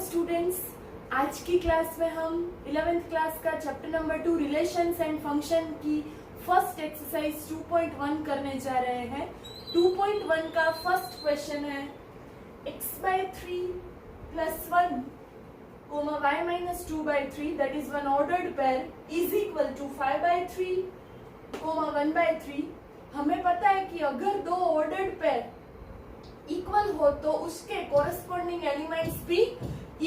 Students, आज की class में हम 11th क्लास का chapter number 2 relations and function की फर्स्ट एक्सरसाइज 2.1 करने जा रहे हैं। 2.1 का फर्स्ट क्वेश्चन है x/3 + 1, y - 2/3 that is one ordered pair is equal to 5/3, 1/3। हमें पता है कि अगर दो ऑर्डर्ड पेयर इक्वल हो तो उसके कोरस्पॉन्डिंग एलिमेंट्स भी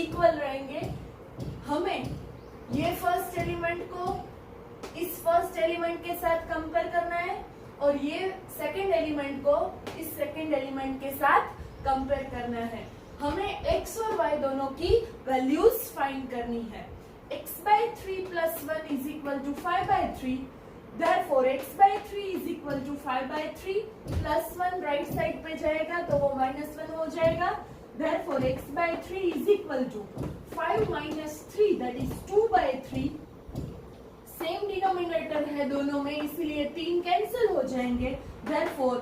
इक्वल रहेंगे। हमें ये फर्स्ट एलिमेंट को इस फर्स्ट एलिमेंट के साथ कंपेयर करना है और ये सेकंड एलिमेंट को इस सेकंड एलिमेंट के साथ कंपेयर करना है। हमें x और y दोनों की वैल्यूज फाइंड करनी है। x/3 + 1 is equal to 5/3। Therefore x/3 is equal to 5/3 plus 1 right side पे जाएगा तो वो -1 हो जाएगा। Therefore x/3 is equal to 5 - 3 that is 2/3। Same denominator है दोनों में, इसीलिए 3 कैंसिल हो जाएंगे। Therefore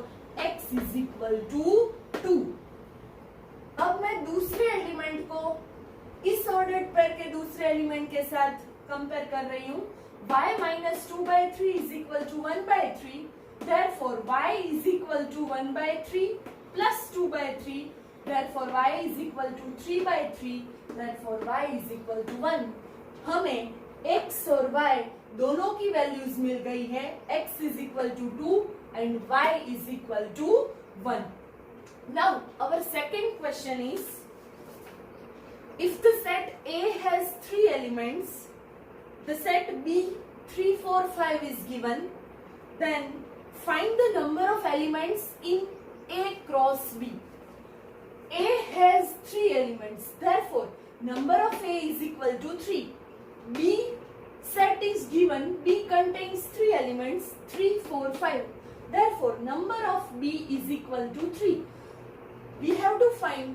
x is equal to 2। अब मैं दूसरे एलिमेंट को इस ऑर्डर्ड पेयर के दूसरे एलिमेंट के साथ कंपेयर कर रही हूँ। y - 2/3 is equal to 1/3। Therefore y is equal to 1/3 plus 2/3। Therefore y is equal to 3/3। Therefore y is equal to 1। हमें x और y दोनों की वैल्यूज मिल गई है। x is equal to 2 and y is equal to 1। Now our second question is, if the set A has 3 elements, the set B 3, 4, 5 is given, then find the number of elements in A cross B. A has 3 elements, therefore number of A is equal to 3. B set is given, B contains 3 elements, 3, 4, 5. Therefore number of B is equal to 3. We have to find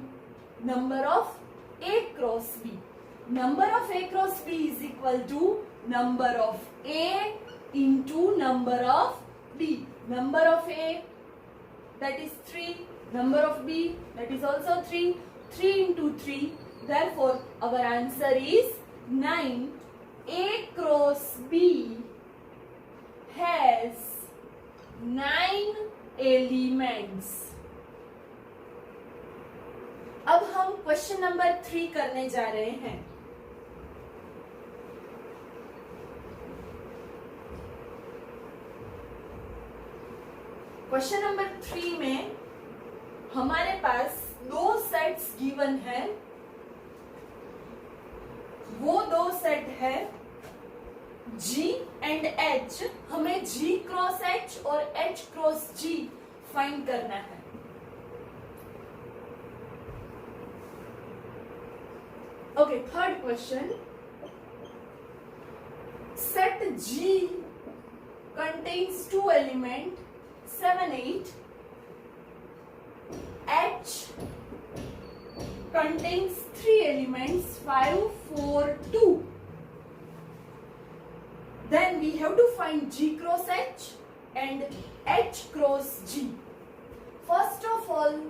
number of A cross B. Number of A cross B is equal to number of A into number of B. Number of A, that is 3. Number of B, that is also 3. 3 into 3. Therefore our answer is 9. A cross B has 9 elements. अब हम question number 3 करने जा रहे हैं। Question number 3 में हमारे पास दो sets given है। वो दो सेट है G एंड H। हमें G क्रॉस H और H क्रॉस G फाइंड करना है। Okay, third question. Set G contains 2 elements, 7, 8. H contains 3 elements, 5, 4, 2. Then we have to find G cross H and H cross G. First of all,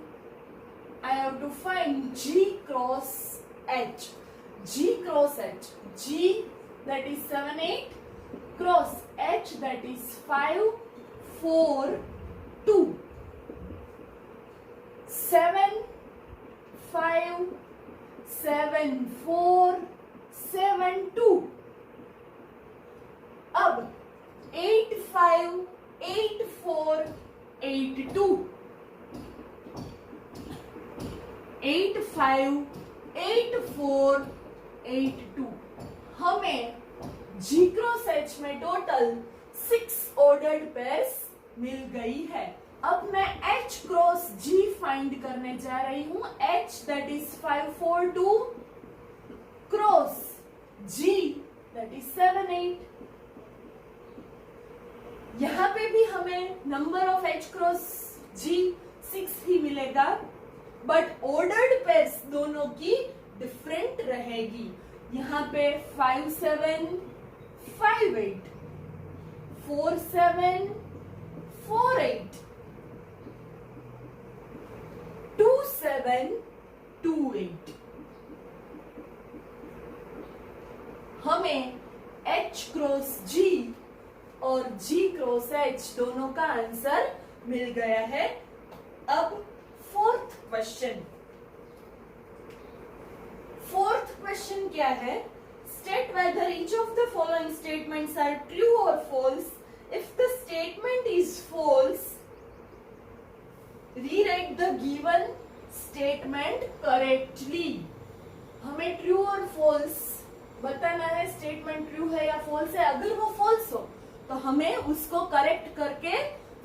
I have to find G cross H. G cross H. G, that is 7, 8, cross H, that is 5, 4, 2. 7, 5, 7, 4, 7, 2. अब 8, 5, 8, 4, 8, 2. 8, 5, 8, 4, 8, 2। हमें G cross H में total 6 ordered pairs मिल गई है। अब मैं H cross G find करने जा रही हूँ। H that is 5, 4, 2 cross G that is 7, 8। यहाँ पे भी हमें number of H cross G 6 ही मिलेगा, बट ऑर्डर्ड पेयर्स दोनों की डिफरेंट रहेगी। यहाँ पे 5, 7, 5, 8, 4, 7, 4, 8, 2, 7, 2, 8। और G क्रॉस H दोनों का आंसर मिल गया है। अब फोर्थ क्वेश्चन क्या है? State whether each of the following statements are true और false. If the statement is false, rewrite the given statement correctly. हमें ट्रू और फॉल्स बताना है, स्टेटमेंट ट्रू है या फॉल्स है। अगर वो फॉल्स हो तो हमें उसको करेक्ट करके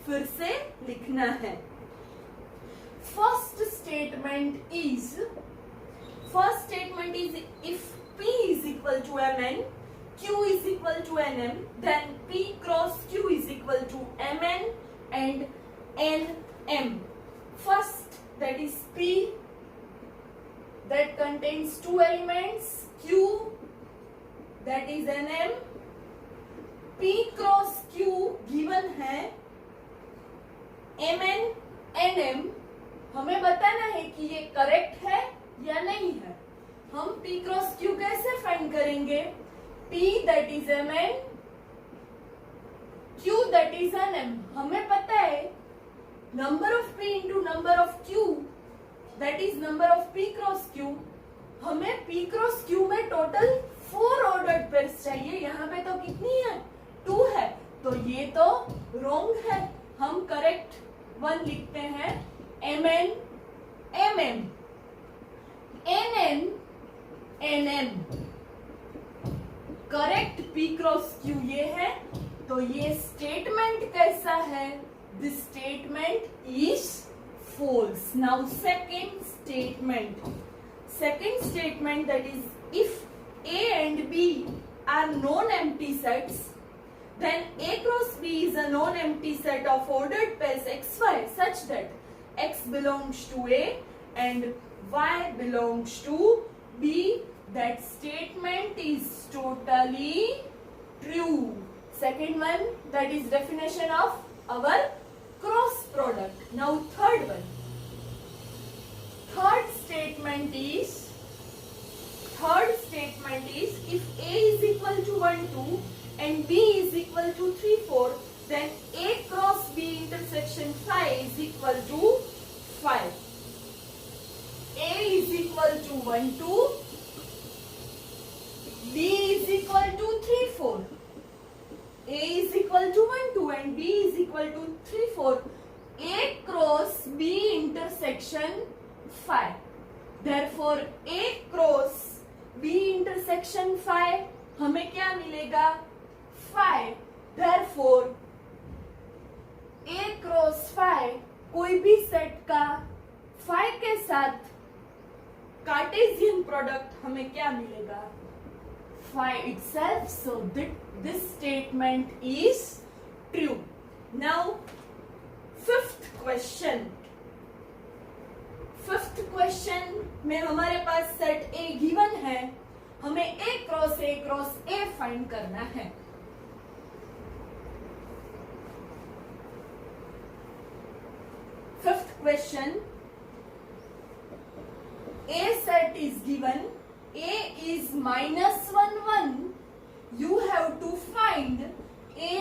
फिर से लिखना है। First statement is if P is equal to Mn, Q is equal to Nm, then P cross Q is equal to Mn and Nm. First, that is P that contains two elements, Q that is Nm, P cross Q given है, Mn Nm हमें बताना है कि ये correct है या नहीं है। हम P क्रॉस Q कैसे फाइंड करेंगे? P that is Mn, Q that is Nm। हमें पता है number of P into number of Q that is number of P cross Q। हमें P क्रॉस Q में टोटल 4 ऑर्डर्ड पेयर्स चाहिए। यहाँ पे तो कितनी है? 2 है, तो ये तो रॉन्ग है। हम करेक्ट वन लिखते हैं Mn Mm, Nn Nm। Correct P cross Q ये है, तो ये स्टेटमेंट कैसा है? This statement is false. Now second statement that is if A and B are non-empty sets, then A cross B is a non-empty set of ordered pairs xy such that x belongs to A and y belongs to B. That statement is totally true. Second one, that is definition of our cross product. Now third one. Third statement is if A is equal to 1 2 and B is equal to 3 4, then A cross B intersection phi is equal to 5. A is equal to 1 2, B is equal to 3 4. A is equal to 1 2 and B is equal to 3 4. A cross B intersection phi. Therefore A cross B intersection phi हमें क्या मिलेगा? phi. Therefore A cross phi कोई भी set का phi के साथ Cartesian product हमें क्या मिलेगा? phi itself. So this statement is true. Now fifth question में हमारे पास सेट A गिवन है, हमें A क्रॉस A फाइंड करना है। Fifth question, A set is given, A is -1 1, you have to find A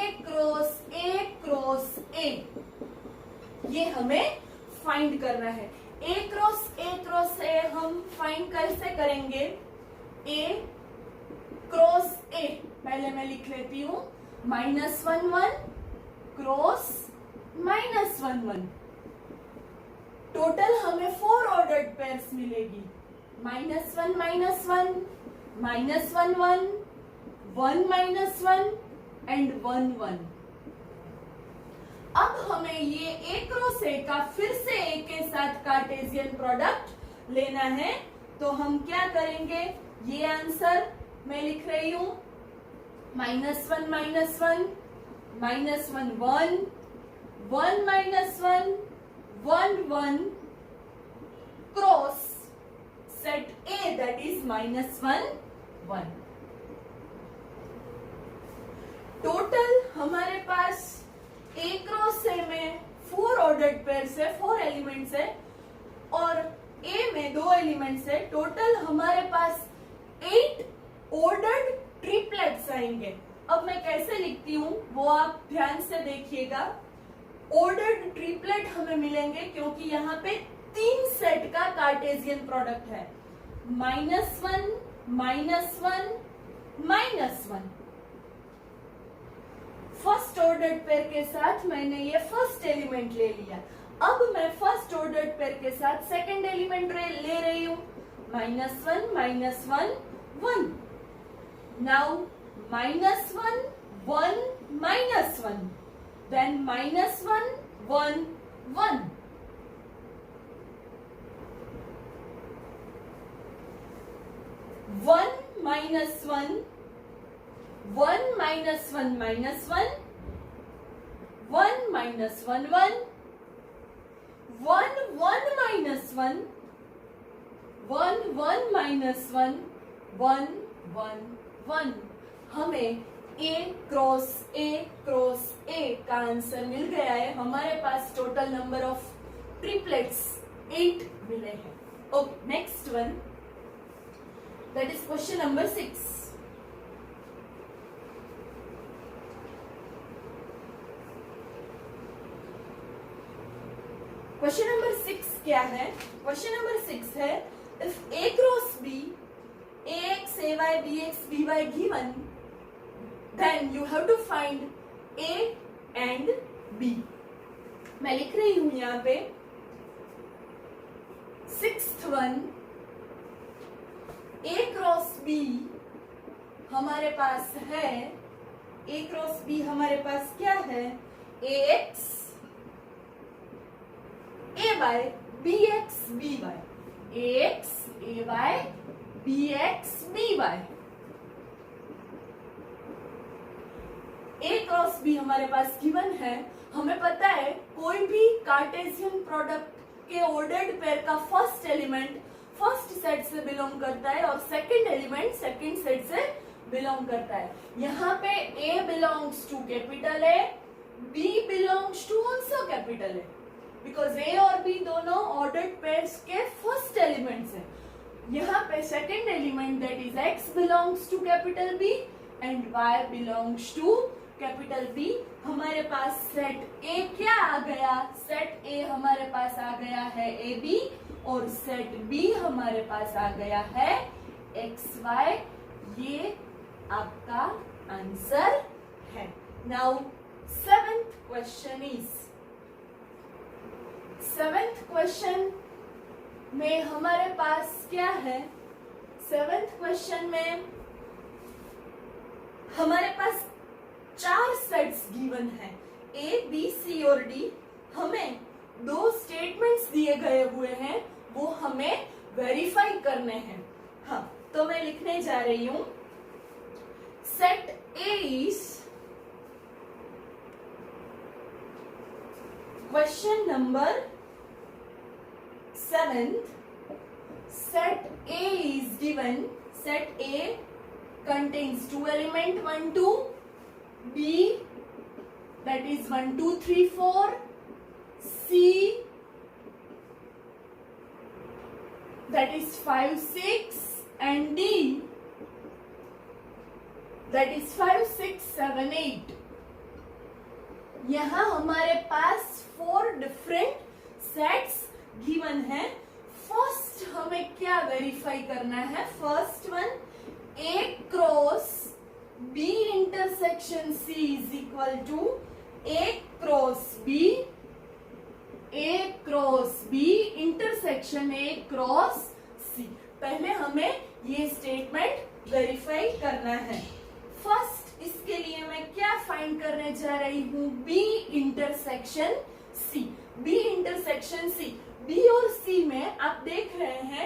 cross A। ये हमें find करना है। A क्रॉस A हम फाइंड कैसे करेंगे? A क्रॉस A पहले मैं लिख लेती हूँ, -1 1 क्रॉस -1 1। टोटल हमें 4 ऑर्डर्ड पेयर्स मिलेगी, -1 -1 -1 1 1 -1 एंड 1 1। अब हमें ये A क्रॉस A का फिर से A के साथ कार्टेशियन प्रोडक्ट लेना है, तो हम क्या करेंगे? ये आंसर मैं लिख रही हूं, -1 -1 -1 1 1 1 1 cross set A that is -1 1। Total हमारे पास A क्रॉस A में 4 ऑर्डर्ड पेयर्स है, 4 एलिमेंट्स है, और A में 2 एलिमेंट्स है। टोटल हमारे पास 8 ऑर्डर्ड ट्रिपलेट्स आएंगे। अब मैं कैसे लिखती हूँ वो आप ध्यान से देखिएगा। ऑर्डर्ड ट्रिपलेट हमें मिलेंगे क्योंकि यहाँ पे 3 सेट का कार्टेशियन प्रोडक्ट है, -1 -1 -1। फर्स्ट ऑर्डर्ड पेयर के साथ मैंने ये फर्स्ट एलिमेंट ले लिया। अब मैं फर्स्ट ऑर्डर्ड पेयर के साथ सेकंड एलिमेंट ले रही हूं, -1 -1 1। Now -1 1 -1, then -1 1 1। -1 -1 1 -1 -1 1 -1 1 1 1 -1 1 1 -1 1 1 1। हमें A cross A cross A का आंसर मिल गया है। हमारे पास टोटल नंबर ऑफ ट्रिपलेट्स 8 मिले हैं। Okay, next one, that is question number 6। Question number 6 क्या है? क्वेश्चन नंबर 6 है, if A cross B, AX AY BX BY given, then you have to find A and B। मैं लिख रही हूं यहाँ पे 6th one, A cross B हमारे पास है, A क्रॉस B हमारे पास क्या है? AX AY BX BY, AX AY BX BY। A cross B हमारे पास गिवन है। हमें पता है कोई भी कार्टेशियन प्रोडक्ट के ऑर्डर्ड पेयर का फर्स्ट एलिमेंट फर्स्ट सेट से बिलोंग करता है और सेकंड एलिमेंट सेकंड सेट से बिलोंग करता है। यहाँ पे A belongs to capital A, B belongs to also capital A, because A और B दोनों ऑर्डर्ड पेयर्स के फर्स्ट एलिमेंट्स हैं। यहाँ पे second element that is X belongs to capital B and Y belongs to capital B। हमारे पास set A क्या आ गया? Set A हमारे पास आ गया है AB और सेट B हमारे पास आ गया है XY। ये आपका आंसर है। Now 7th question is, 7th question में हमारे पास क्या है? 7th क्वेश्चन में हमारे पास 4 सेट्स गिवन है, A B C और D। हमें 2 स्टेटमेंट्स दिए गए हुए हैं, वो हमें वेरीफाई करने हैं। हाँ, तो मैं लिखने जा रही हूं, set A is question number 7th, set A is given, set A contains 2 element 1 2, B that is 1 2 3 4, C that is 5 6 and D that is 5 6 7 8। यहाँ हमारे पास 4 डिफरेंट सेट्स गिवन है। फर्स्ट हमें क्या वेरीफाई करना है? First one, A cross B intersection C is equal to A cross B, A cross B intersection A cross C। पहले हमें ये स्टेटमेंट वेरीफाई करना है। फर्स्ट इसके लिए मैं क्या फाइंड करने जा रही हूँ? B intersection C, B intersection C। B और C में आप देख रहे हैं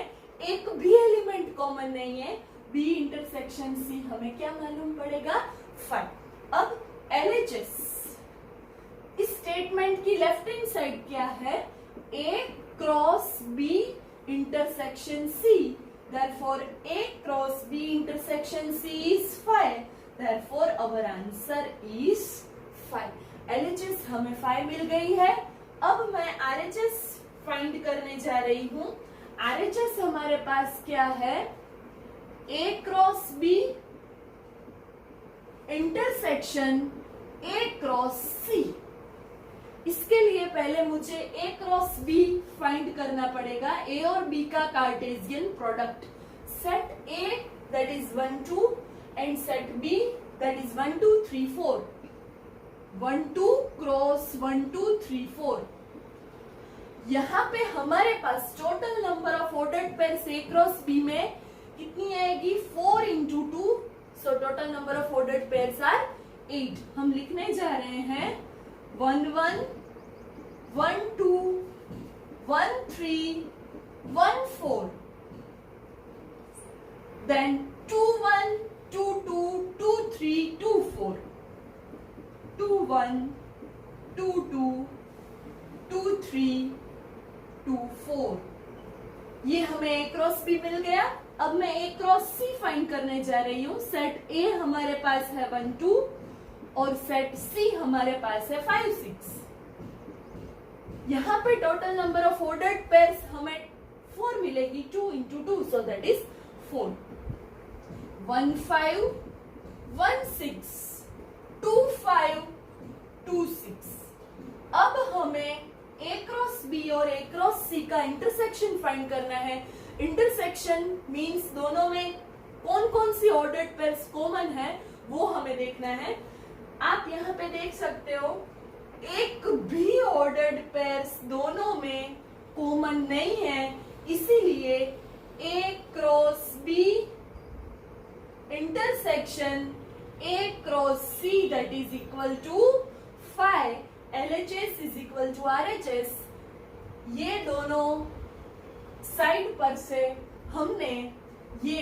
एक भी एलिमेंट कॉमन नहीं है। B इंटरसेक्शन C हमें क्या मालूम पड़ेगा? 5। अब LHS, इस स्टेटमेंट की लेफ्ट हैंड साइड क्या है? A cross B intersection C, therefore A cross B intersection C is 5, therefore our answer is 5। LHS हमें 5 मिल गई है। अब मैं RHS फाइंड करने जा रही हूँ। RHS हमारे पास क्या है? A cross B intersection A cross C. इसके लिए पहले मुझे ए क्रॉस बी फाइंड करना पड़ेगा, ए और बी का Cartesian product. Set A that is 1 2 and set B that is 1 2 3 4। 1 2 cross 1 2 3 4। यहाँ पे हमारे पास total number of ordered pairs A cross B में कितनी आएगी, 4 into 2। So total number of ordered pairs are 8। हम लिखने जा रहे हैं 1 1 1 2 1 3 1 4, then 2 1 2 2 2 3 2 4, 2 1 2 2 2 3 2 4। ये हमें ए क्रॉस बी मिल गया। अब मैं ए क्रॉस सी फाइंड करने जा रही हूँ। सेट ए हमारे पास है 1 2 और सेट सी हमारे पास है 5 6। यहाँ पे total number of ordered pairs हमें 4 मिलेगी, 2 into 2, सो दैट इज 4। 1 5 1 6 2 5 2 6। अब हमें ए क्रॉस बी और ए क्रॉस सी का इंटरसेक्शन फाइंड करना है। इंटरसेक्शन मींस दोनों में कौन कौन सी ऑर्डर्ड पेयर्स कॉमन है वो हमें देखना है। आप यहाँ पे देख सकते हो एक भी ऑर्डर्ड पेयर्स दोनों में कॉमन नहीं है, इसीलिए A cross B intersection A cross C that is equal to 5 LHS is equal to RHS। ये दोनों साइड पर से हमने ये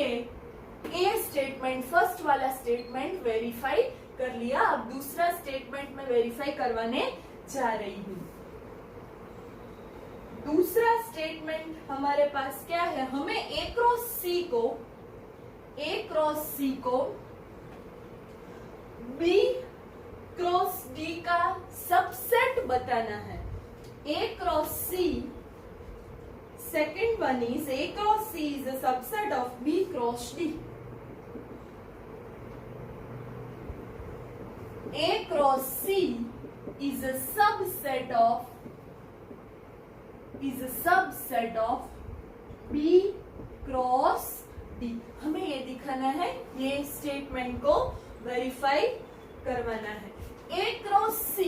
ए स्टेटमेंट, फर्स्ट वाला स्टेटमेंट वेरीफाई कर लिया। अब दूसरा स्टेटमेंट में वेरीफाई करवाने जा रही हूँ। दूसरा स्टेटमेंट हमारे पास क्या है, हमें ए क्रॉस सी को बी क्रॉस डी का सबसेट बताना है। A cross C, second one is A cross C is a subset of B cross D. A cross C is a subset of B cross D. हमें ये दिखाना है, ये statement को verify करवाना है। A cross C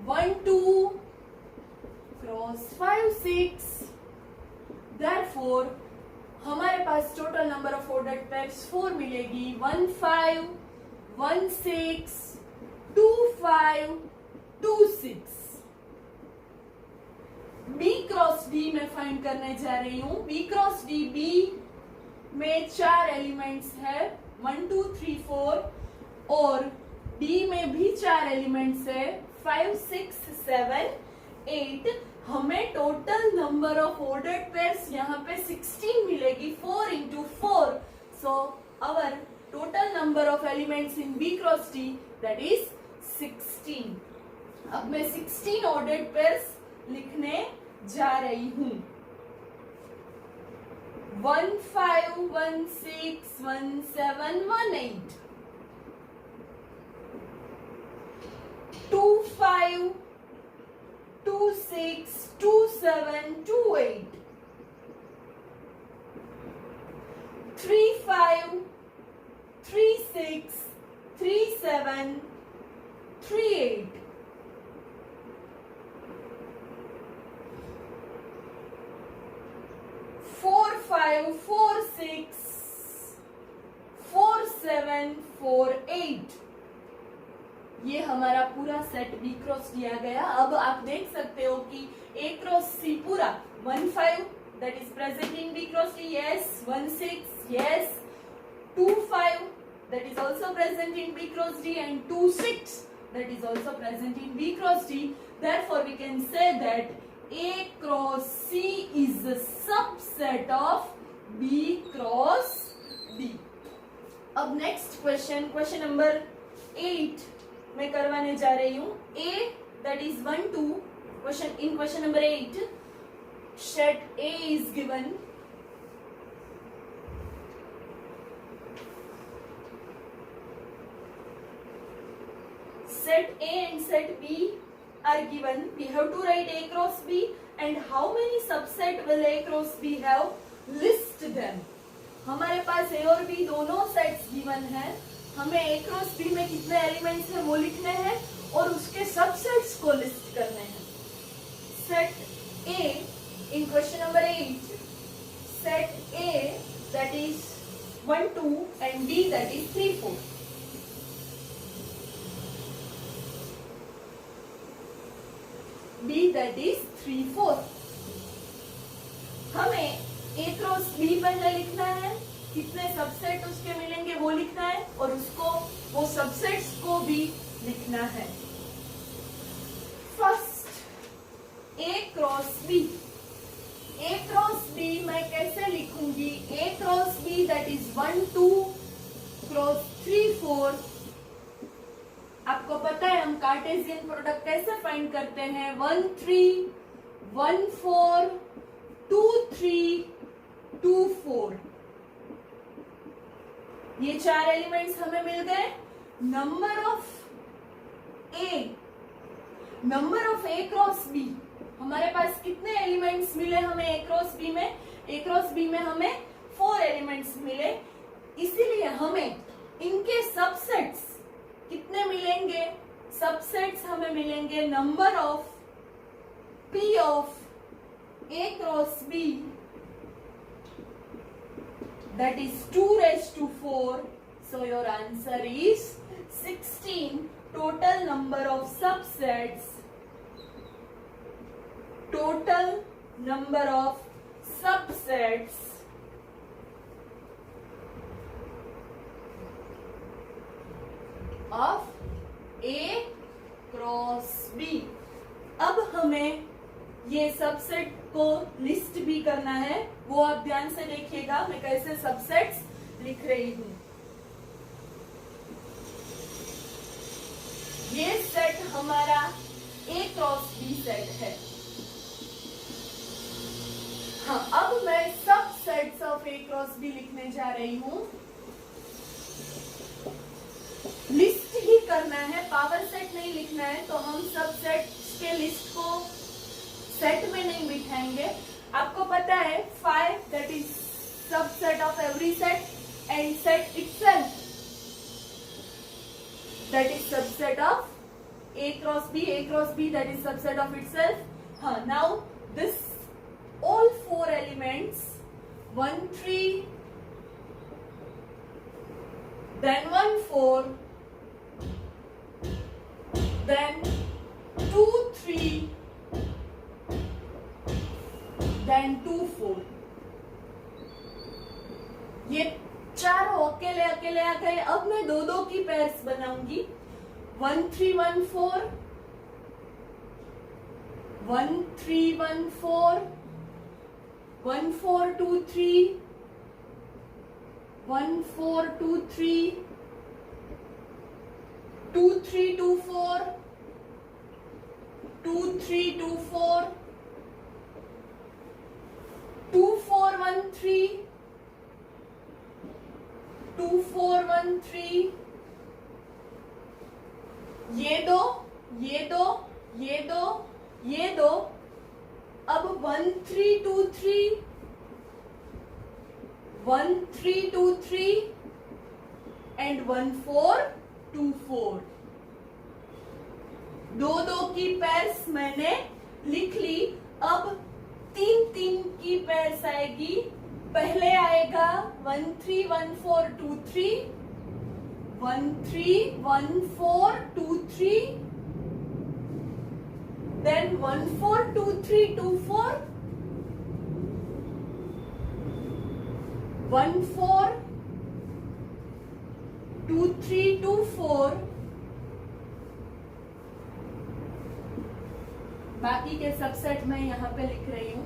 1 2 cross 5 6, therefore हमारे पास total number of ordered pairs 4 मिलेगी। 1 5 1 6 2 5 2 6। बी क्रॉस डी में फाइंड करने जा रही हूँ। बी क्रॉस डी, बी में 4 एलिमेंट्स है 1 2 3 4 और डी में भी 4 एलिमेंट्स है 5 6 7 8। हमें total number of ordered pairs यहाँ पे 16 मिलेगी, 4 into 4। So our total number of elements in B cross D that is 16। अब मैं 16 ऑर्डर्ड पेयर्स लिखने जा रही हूँ। 1 5 1 6 1 7 1 8, 2 5 2 6 2 7 2 8, 3 5 3 6 3 7 3 8, 4 5 4 6 4 7 4 8। ये हमारा पूरा सेट बी क्रॉस दिया गया। अब आप देख सकते हो कि ए क्रॉस सी पूरा 1 5 that is present in B cross D, yes. 1 6 yes. 2 5 that is also present in B cross D and 2 6 that is also present in B cross D. Therefore we can say that A cross C is a subset of B cross D. अब next question, question number 8 मैं करवाने जा रही हूँ। A that is 1 2 question, in question number 8 set A is given, set A and set B are given. We have to write A cross B, and how many subset will A cross B have? List them. हमारे पास A और B दोनों sets given है. हमें A cross B में कितने elements हैं वो लिखने हैं और उसके सबसेट्स को लिस्ट करने हैं. Set A in question number 8, set A that is 1, 2 and B that is 3, 4. B that is 3, 4. हमें A क्रॉस B पहले लिखना है, कितने सबसेट उसके मिलेंगे वो लिखना है और उसको वो सबसेट्स को भी लिखना है. First A cross B. A cross B मैं कैसे लिखूंगी? A cross B that is 1, 2 cross 3, 4. आपको पता है हम कार्टेशियन प्रोडक्ट कैसे फाइंड करते हैं? 1, 3, 1, 4, 2, 3, 2, 4. ये 4 एलिमेंट्स हमें मिल गए. Number of A cross B, हमारे पास कितने एलिमेंट्स मिले हमें ए क्रॉस बी में? ए क्रॉस बी में हमें 4 एलिमेंट्स मिले. इसीलिए हमें इनके सबसेट्स कितने मिलेंगे? सबसेट्स हमें मिलेंगे number of P of A cross B that is 2 raised to 4. So your answer is 16. Total number of subsets. Total number of subsets of A cross B. अब हमें ये सबसेट को लिस्ट भी करना है. वो आप ध्यान से देखिएगा मैं कैसे सबसेट्स लिख रही हूं. ये सेट हमारा A क्रॉस B सेट है. हाँ, अब मैं subsets of A cross B लिखने जा रही हूं. लिस्ट ही करना है, पावर सेट नहीं लिखना है. तो हम सबसेट्स के लिस्ट को सेट में नहीं बिठाएंगे. आपको पता है 5 that is subset of every set and set itself that is subset of A cross B, A cross B that is subset of itself. Now this all 4 elements 1, 3 then 1, 4 then 2, 3 then 2, 4. ये चारों अकेले अकेले आ गए. अब मैं 2-2 की pairs बनाऊंगी. 1, 3, 1, 4 1, 3, 1, 4 1, 4, 2, 3 1, 4, 2, 3 2, 3, 2, 4 2, 3, 2, 4 2, 4, 1, 3 2, 4, 1, 3. ये दो, ये दो, ये दो, ये दो. अब 1, 3, 2, 3 1, 3, 2, 3 and 1, 4, 2, 4. 2-2 की पेयर्स मैंने लिख ली. अब 3-3 की पेयर्स आएगी. पहले आएगा 1, 3, 1, 4, 2, 3 1, 3, 1, 4, 2, 3 then 1, 4, 2, 3, 2, 4 1, 4 2, 3, 2, 4. बाकी के सबसेट मैं यहाँ पे लिख रही हूँ.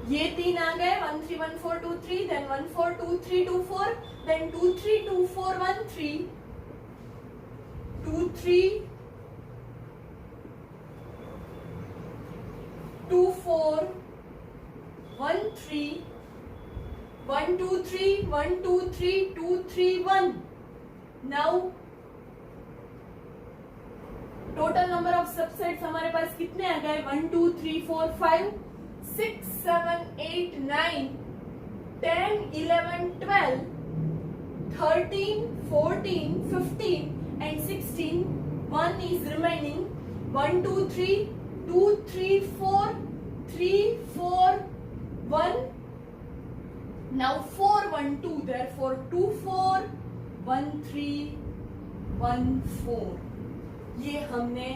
ये 3 आ गए. 1, 3, 1, 4, 2, 3 then 1, 4, 2, 3, 2, 4 then 2, 3, 2, 4, 1, 3 2, 3 2, 4 1, 3 1, 2, 3 1, 2, 3 2, 3 1. Now total number of subsets हमारे पास कितने आ गए? 1 2 3 4 5 6 7 8 9 10 11 12 13 14 15 and 16. 1 is remaining. 1 2 3 2 3 4 3 4 1. Now 4 1 2, therefore 2 4 1 3 1 4. ये हमने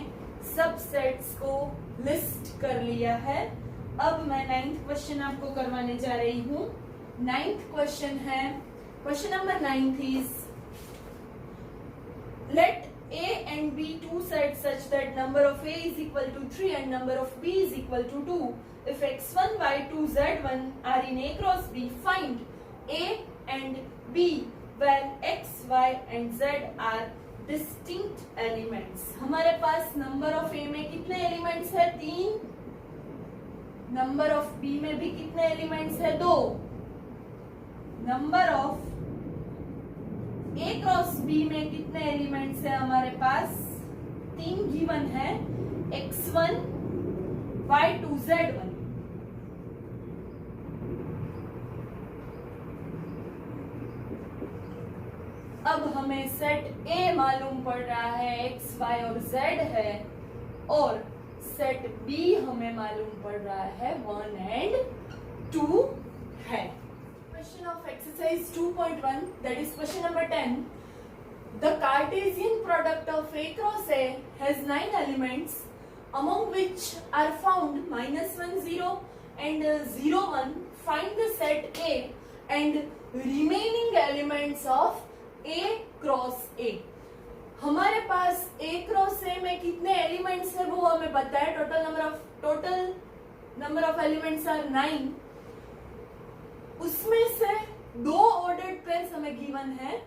सबसेट्स को लिस्ट कर लिया है. अब मैं 9th क्वेश्चन आपको करवाने जा रही हूँ. 9th क्वेश्चन है, question number 9 is let A and B two sets such that number of A is equal to 3 and number of B is equal to 2. If x1, y2, z1 are in A cross B, find A and B where x, y and z are distinct elements. हमारे पास number of A में कितने elements है? 3. Number of B में भी कितने elements है? 2. Number of A cross B में कितने एलिमेंट्स है हमारे पास? 3 गिवन है. x1, y2, z1. अब हमें सेट A मालूम पड़ रहा है, x, y और z है, और सेट B हमें मालूम पड़ रहा है 1 and 2 है. Question of exercise 2.1, that is question number 10. The Cartesian product of A cross A has 9 elements, among which are found -1 0 and 0 1. Find the set A and remaining elements of A cross A. हमारे पास A cross A में कितने elements है वो हमें पता है. Total number of elements are 9. उसमें से 2 ऑर्डर्ड पेयर्स हमें गिवन है,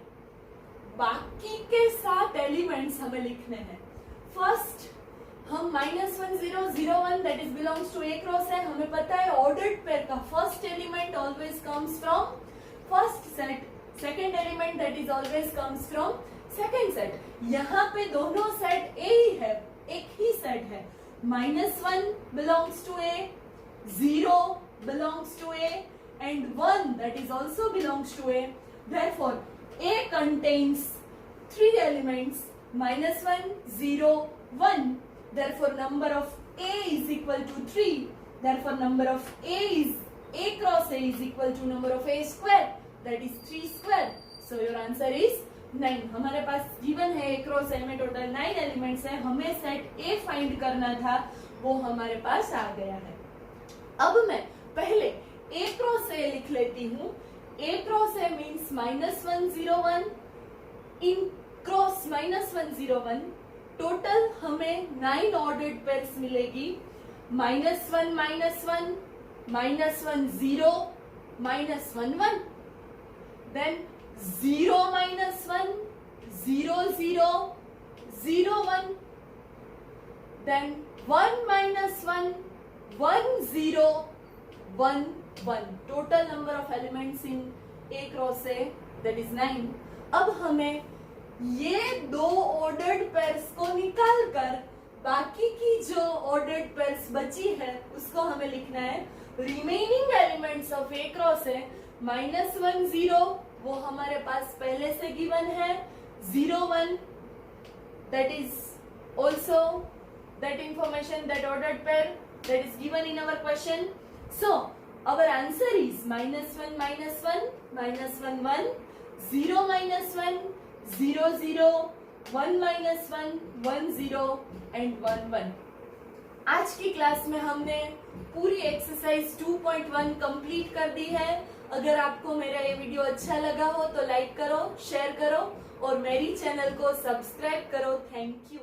बाकी के 7 एलिमेंट्स हमें लिखने हैं. फर्स्ट हम -1 0 0 1 that is belongs to A cross है. हमें पता है ऑर्डर्ड पेयर का first element always comes from first set, second element that is always comes from second set. यहाँ पे दोनों सेट A ही है, एक ही सेट है. -1 belongs to A, 0 belongs to A and 1 that is also belongs to A. Therefore A contains 3 elements, -1 0 1. Therefore number of A is equal to 3. Therefore number of A cross A is equal to number of A square, that is 3 square. So your answer is 9. हमारे पास given है A cross A में total 9 elements है. हमें set A find करना था, वो हमारे पास आ गया है. अब मैं पहले A क्रॉस A लिख लेती हूँ. A cross A means -1 0 1 in cross -1 0 1. Total हमें 9 ऑर्डर्ड पेयर्स मिलेगी. -1 -1 -1 0 -1 1. Then 0 -1 0 0 0 1. Then 1 -1 1 0 1 1. Total number of elements in A cross A, that is 9. अब हमें ये 2 ऑर्डर्ड पेयर्स को निकाल कर बाकी की जो ऑर्डर्ड पेयर्स बची है उसको हमें लिखना है. Remaining elements of A cross A, -1 0 वो हमारे पास पहले से गिवन है. 0 1 that is also that information, that ordered pair that is given in our question. So our answer is -1 -1 -1 1 0 -1 0 0 1 -1 1 0 and 1 1. आज की क्लास में हमने पूरी एक्सरसाइज 2.1 कंप्लीट कर दी है. अगर आपको मेरा ये वीडियो अच्छा लगा हो तो लाइक करो, शेयर करो और मेरी चैनल को सब्सक्राइब करो. Thank you.